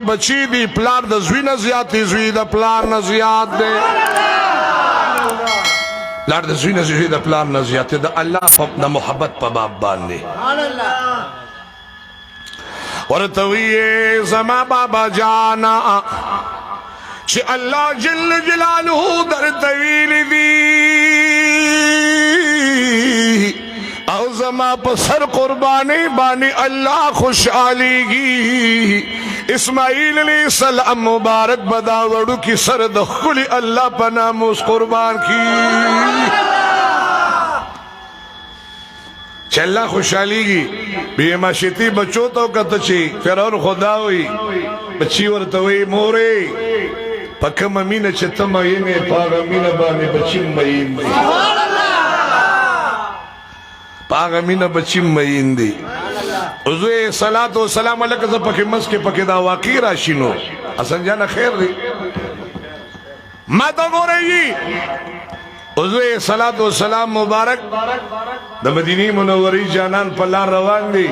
بچی دی پلار د زوی نه زیات دی زوی د پلار نه زیات دی پلار د زوی نه زوی د پلار نه زیات دی د الله په محبت په باب باندې ورته وی زما بابا جانا چې الله جل جلاله درته ویلی دی او زما په سر قربانی باندې الله خوشحالیږي اسماعیل علیہ السلام مبارک بدا وړو کی سر د خلی الله په ناموس قربان کی چې الله خوشحالیږي به ماشتی بچو ته کته چی فرعون خدا وی بچی ورته وی مورې پکه مینه چې ته مینه پاغه مینه باندې بچی مین دی پاغه مینه بچی مین دی حضور صلوات و سلام علیک ز پکې مسکه پکې دا واقع راشینو حسن جان خیر دی ما ته ګورې حضور صلوات و سلام مبارک د مدینه منورې جانان په لار روان دي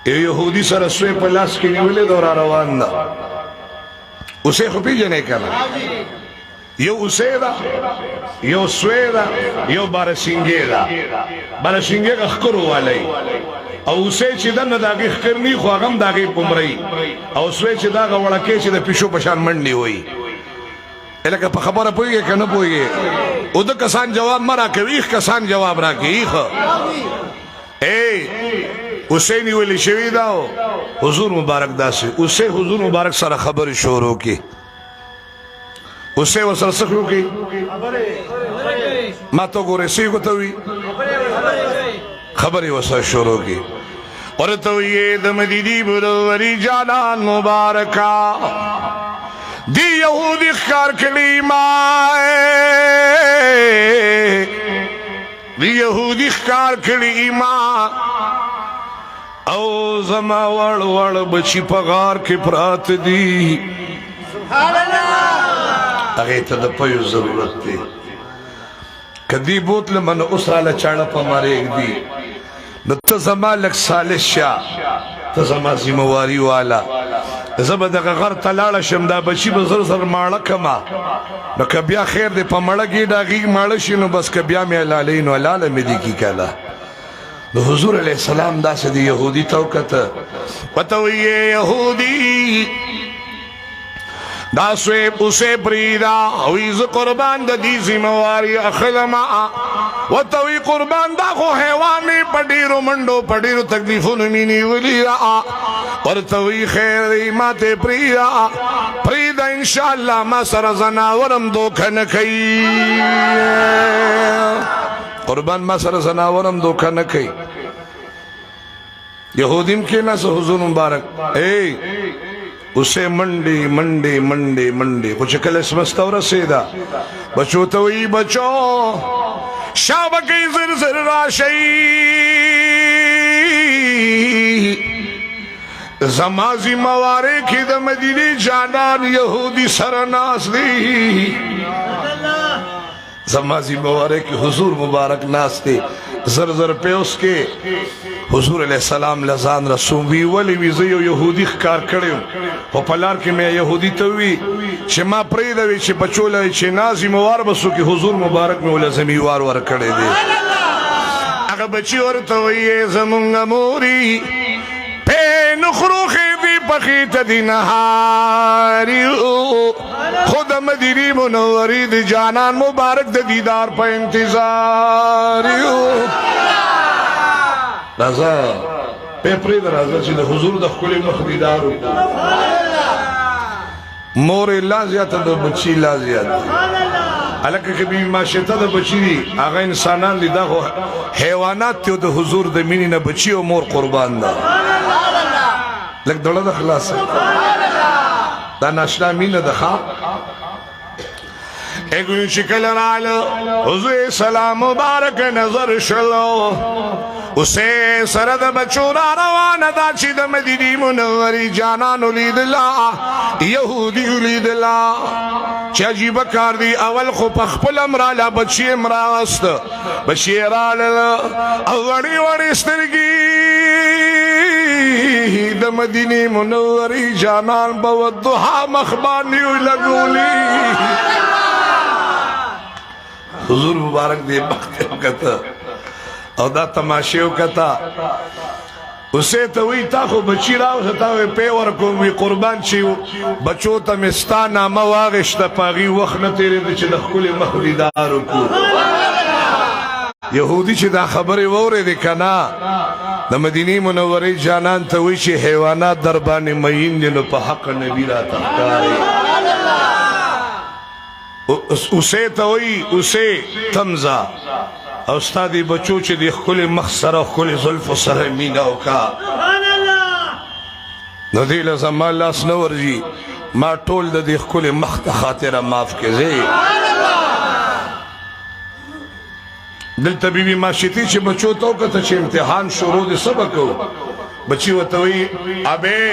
يهودي سره سوی په لاس کې نیولې دور روان ده اوسه خو پیژنې کنه یو اوسه دا یو سوی دا یو بارسینګې دا بارسینګې اخکرو والی او اوسه چې دنه داګه خکرنی خو هغه داګه پمړی او سوی چې داګه وړکې چې د پښو پشان منډي وای الکه په خبره پويږي کنه پويږي او د کسان جواب مرا کوي کسان جواب راکې خو حسینی ولی شوی داو حضور مبارک داسه اسے حضور مبارک سره خبر شروع کی اسے وسره سخرو کی ما تو ګورې سی کوتوي خبر وسره شروع کی ورته یې د مدینه منورې جانان مبارکا دی یهودی خار کلمه دی یهودی خار کلمه او زما وړ وړ بچی په غار کې پرات دي سبحان الله هغه ته د پيو ضرورت دی کدی بوتل من اوساله چاړه په مارېګ دی نو ته زما لک صالح شاه ته زما ذمہواری والا زبر دغه غر تلاړه شم دا بچی به زر زر ماړه کما نو که بیا خیر دی په مړه کې داغي ماړه شنو بس که بیا مې لالین ولاله مې دی کی کلا نو حضور علیہ السلام دا سه دی یهودی توکته پتوی یهودی دا سوی اسے پریدا ویز قربان دا دی زمواری اخلما وتوی قربان دا خو حیوانی پډیرو منډو پډیرو تکلیفونو مینی ولی را ورتوی خیر مات پریدا انشاءاللہ ما سر زناورم دوکن کئی قربان ما سر زناورم دوکا نکی یهودیم کی ناس حضور مبارک اسے منڈی منڈی منڈی منڈی کچھ کل اسمستو رسیدہ بچو توی بچو شابکی زر زر راشی زمازی موارے کی دا مدینی جانان یہودی سرناس دی زمازی مبارک حضور مبارک ناستے زر زر پہ اس کے حضور علیہ السلام لزان رسوم وی ولی وی زیو یہودی خکار کڑیو و پلار کی میں یہودی توی چھ ما پریدوی چھ پچولاوی چھ نازی موار بسو کی حضور مبارک میں ولزمی وار ور کڑے دے اگا بچی ورطوی زمونگا موری پہ نخرو خیدی پخیت دی نهاریو خود مدینی منوری دی جانان مبارک دی دیدار پا انتظاریو رازا پیپری دا رازا چی دا حضور دا خلی مخدیدارو مور اللہ زیادتا دا بچی اللہ زیادتا علاقہ کبھی معاشرتا دا بچی دی آغا انسانان لی دا حیوانات تیو دا حضور دا مینی نا بچی و مور قربان دا لگ دوڑا دا خلاص دا ناشنا مین دا خواب ایک شکل رالو حضور سلام مبارک نظر شلو اسے سرد بچورا روانه دا چې د مدینې منورې جانانو لیدلا یهودي لیدلا چې عجیبه کار دی اول خو په خپل امراله بچی امراست بچی راله او وړي وړي سترګي د مدینې منورې جانان به والضحا مخباني لګولي حضور مبارک دې بخت وکړه او دا تماشې وکړه اسے ته وی تا خو بچی راوځه تا وی پی ورکوم وی قربان شي بچو ته مې ستا نامه واغېسته په هغې وخت نه تېرېده چې د ښکلې مخ دیدار وکړو یهودي چې دا خبرې واورېدې که نه د مدینې منورې جانان ته وی چې حیوانات در باندې مین دي نو په حق نبي راته ښکاري اسے ته وی اسے تمزه او ستا دی بچو چې دی ښکلې مخ سره ښکلې زلفو سره مینه وکړه نو دې له زما لاس نه ورځي ما ټول د دې ښکلې مخ ته خاطره معاف کړې دلته بیبي ماشتي چې بچو ته وکړه چې امتحان شروع دی څه به کوو بچي ورته وایي ابې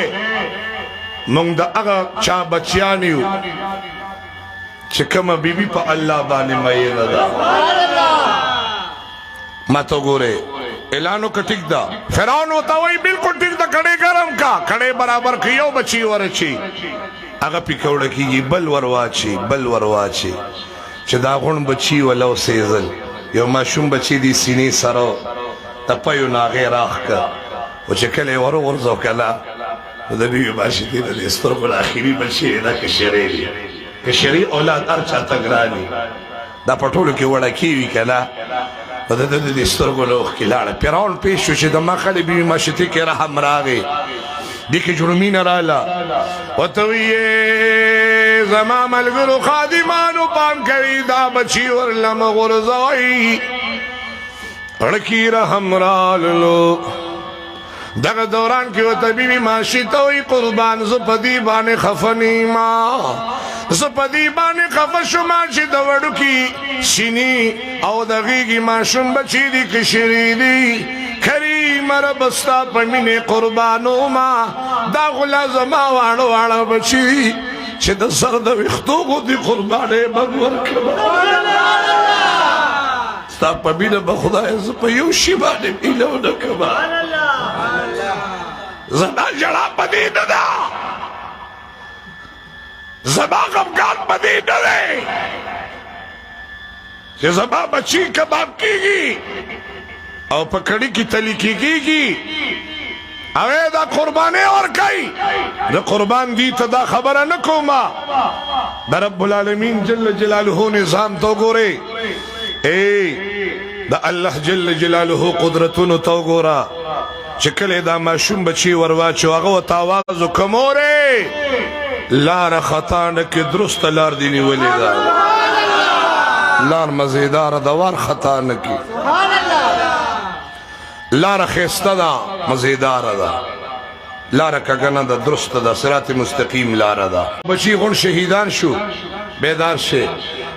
موږ د هغه چا بچیان یو چې کومه بیبي په الله باندې میینه ده ما تو گورے اعلانو کا ٹک دا فرعون ہوتا وہی بالکل ٹک دا کڑے گرم کا کڑے برابر کیو بچی ورچی اگا پکوڑا کی بل ورواچی چه دا غن بچی ولو سیزل یو ماشوم بچی دی سینی سرو تپایو ناغیر آخ کا و چه کلی ورو ورزو کلا دا بیوی باشی دی دا استرگل آخیری بچی دا کشری اولاد ارچا تگرانی دا پټولو کې وړه کیوي کلا د دې سترګو لوخ کې لاړه فرعون پیش شو چې د ما خلې بیبي ماشتي کې رحم راغی دې کې جرمینه رااله ورته ویې زما ملګرو خادمانو پام کوي دا بچي ورله مه غورځوئ اړه کې رحم راللو دغه دوران کې ورته بیبي ماشته وی قربان زه په دې باندې خفه نیما زه په دې باندې خفه شوم چې د وړوکي سینې او د غېږې ماشوم بچي دي کشري دي کریم رب ستا په مینې قربانوما دا غلا زما واړه واړه بچي چې د سر د ویښتو غوندې قربانې به ورکړم ستا په مینه به خدای زه په یو شي باندې مینه ونه کړم زما ژړا په دې نه ده زما غمګان په دې نه دی چې زما بچی کباب کېږي او په کړي کې تلی کېږي هغې دا قربانۍ ورکوي د قربان دي ته دا خبره نه کومه د رب العالمین جل جلاله نظام ته وګورئ د الله جل جلاله قدرتونو ته وګوره چې کله دا ماشوم بچی ورواچو هغه ورته آواز وکړه مورې لار خطا نه کې درست لار دی نیولې ده لار مزیدار ده ور خطا نه کې لار ښایسته ده مزیدار ده لار کږه نه ده درست ده صراط مستقیم لار ده بچي غون شهیدان شو بیدار شي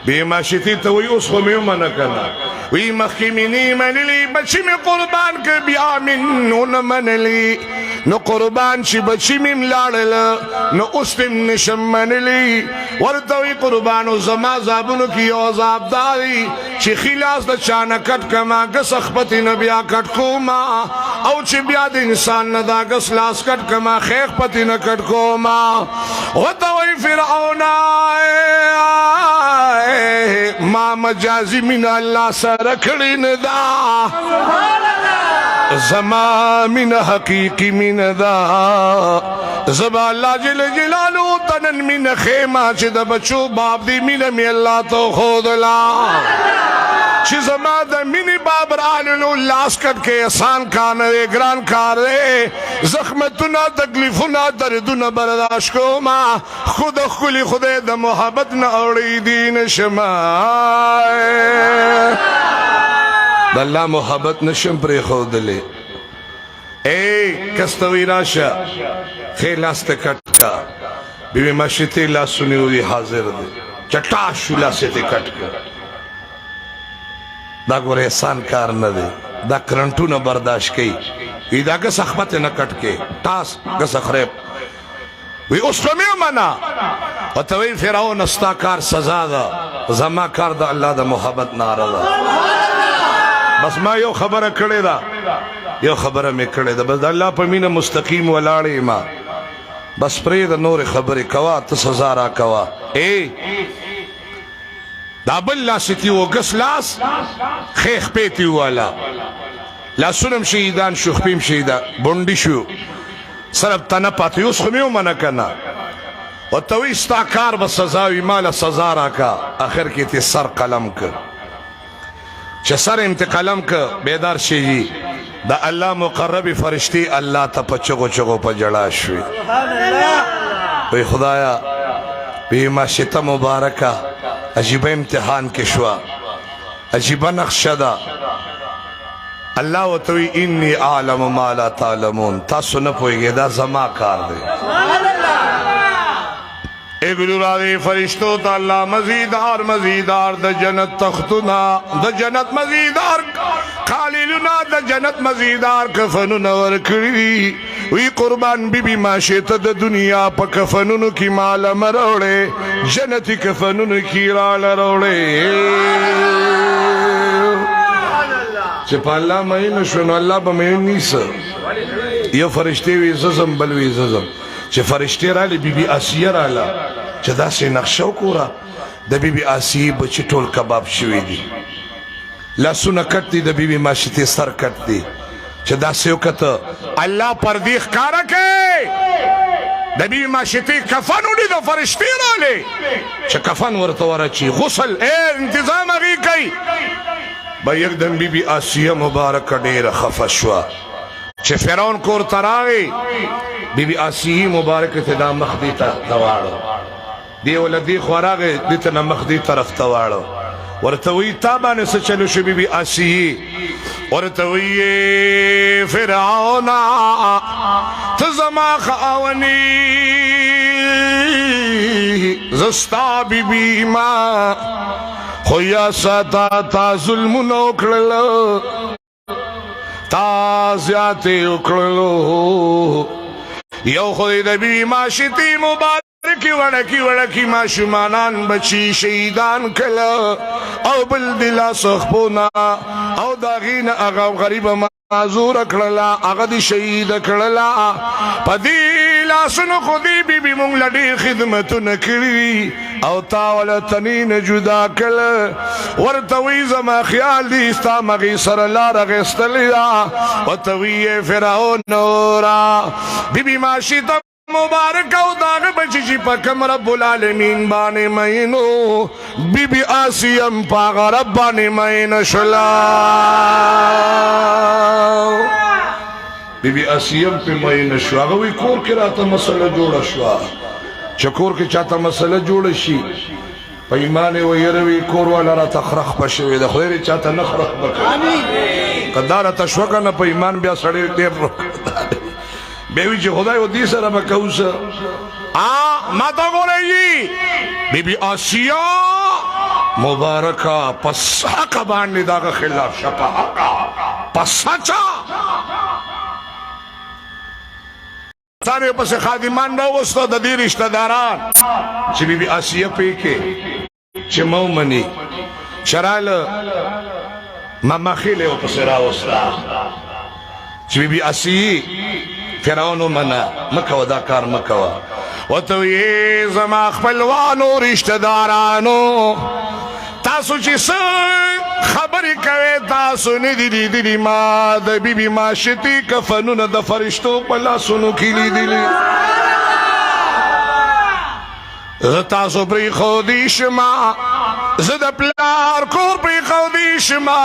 بی ماشتي ته وی اوس خو مې ومنه کنه وی مخکې مې نه منلي بچي مې قربان که بیا مې ونه منلي نو قربان چې بچي مې ملاړله نو اوس مې نشم منلي ورته وی قربانو زما عذابونو کې یو عذاب دا دی چې خلاص د چا نه کټ کما ګس خپتې نه بیا کټ کوما او چې بیا د انسان نه دا ګس لاس کټ کما خیخ پتې نه کټ کوما ورته وی فرعون ما مجازي من الله سره کړی نه دا زما من حقیقی من دا زبا اللہ جل جلالو تنن من خیمہ چی دا بچو باب دی من می اللہ تو خود لا چی زما دا منی باب راللو لاس کٹ کے آسان کار نوے گران کار رے زخمتنا تکلیفنا دردنا برداشت کو ما خود خلی خود دا محبت نا اوڑی دین شمائے دا اللہ محبت نشم پری خود لے کستوی راشا خیل لاستے کٹ کا بیوی ماشتی لاسونی ہوئی حاضر دے چٹا شو لاستے کٹ کا دا گورے احسان کار نہ دے دا کرنټونه برداشت کوي وی دا ګس اخبت نه کټ کې تاس ګس خریب وی اوس په مې منا او ته وی فرعون استا کار سزا ده زما کار د الله د محبت ناره ده بس ما یو خبره کړې ده یو خبره مې کړې ده بس د الله په مینه مستقیم ولاړې ما بس پرې د نور خبرې کوا ته سزا را کوا دا بل لاستي و ګس لاس خېخ پېتی والا لاسونم شهیدان شو خپیم شهیدا بونډي شو صرف تنه پاتې اوس خو مې ومنه کنه او ته وی ستا کار به سزا وي ماله سزا راکا اخر کې ته سر قلم ک چې سر امت قلم ک بیدار شي د الله مقرب فرشتي الله ته په چغو په جړا شوي وی خدایا به ماشته مبارکه عجیب امتحان کې شو عجیب نقشه ده الله وتوی انی اعلم ما لا تعلمون تاسو نه پوهیږئ دا زما کار دی اے ګلو راوی فرشتو ته الله مزیدار د جنت تختونه د جنت مزیدار قالیلونه د جنت مزیدار کفنونه ورکړي وی قربان بیبي ماشته د دنیا په کفنونو کې مال مروړې جنتی کفنونو کې را لروړې چې په الله مې نشو الله به مې نیسه یو فرشتي وی زم بل وی زم چې فرشتي رالی بیبي آسیه رااله چې داسې نقشه وګوره د بیبي آسیه بچي ټول کباب شوي دي لاسونه کټ دي د بیبي ماشتې سر کټ دي چې داسې وکته الله پردې ښکاره کوي د بیبي ماشتې کفن وړي د فرشتي رالی چې کفن ورته ورچي غسل انتظام هغې کوي با یکدم بیبي آسیه مبارکه ډېره خفه شوه چې فرعون کور ته راغی بیبي آسیه مبارکه ته دا مخ دې ته واړو دی ولدی خو راغی دې ته نه مخ دې طرف ته واړو ورته وی تا باندې څه چلو شو بیبي آسیه ورته وی فرعون ته زما خاوني زستا بیبي ما خو یا ساتا تا ظلم نو کړلو تا زیاتې وکړلو یو خو د بیبي ماشتې مبارکې وړکې ماشومانان بچي شهیدان کړه او بل د لاس خپونه او د هغې نه هغه غریبه معذوره کړله هغه دې شهیده کړله په دې لاسونو خو دې بیبي مونږ له ډېر خدمتونه کړي او تا وله تنې نه جدا کړه ورته وی زما خیال دي ستا مغې سره لار اخیستلې ده ورته وی یې فرعون نورا بیبي ماشته مبارک او داغه بچی چې په کوم رب العالمین باندې مینو بیبي آسیم پاغه رب باندې مین شلا بیبي آسیم په مین شو هغه وی کور کې راته مسله جوړه شو چې کور کې چاته مسله جوړه شي په ایمان ویروي کور والا را تخرخ پښوي د خیر چاته نه خرخ وکړي قدار ته شو کنه په ایمان بیا سړی ډیر بیوی چې خدای و دې سره به کوسه ما ته ګورئ بیبي آسیه مبارکه پس حق باندې دغه خلاف شپه پس سچا سارے پس خادمان راوسته د دې رشتہ داران چې بیبي آسیه پې کې چې مو منی شراله ماما خیله او پس راوسته چې بیبي آسیه فرعون منا مکو دا کار مکو وته یې زما خپلوانو رشتہ دارانو تاسو چې خبرې کوي تاسو نه دي لیدلي ما د بیبي ماشتې کفنونه د فرشتو په لاسونو کې لیدلي زه تاسو پرېښودی شمه زه د پلار کور پرېښودی شمه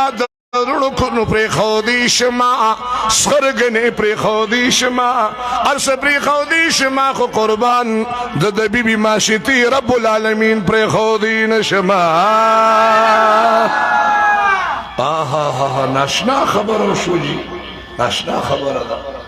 رونو پرېښودی شمه سخرګنې پرېښودی شمه هر څه پرېښودی شمه خو قربان د بیبي ماشتې رب العالمین پرېښودی نه شمه ناشنا خبره شو جي ناشنا خبره ده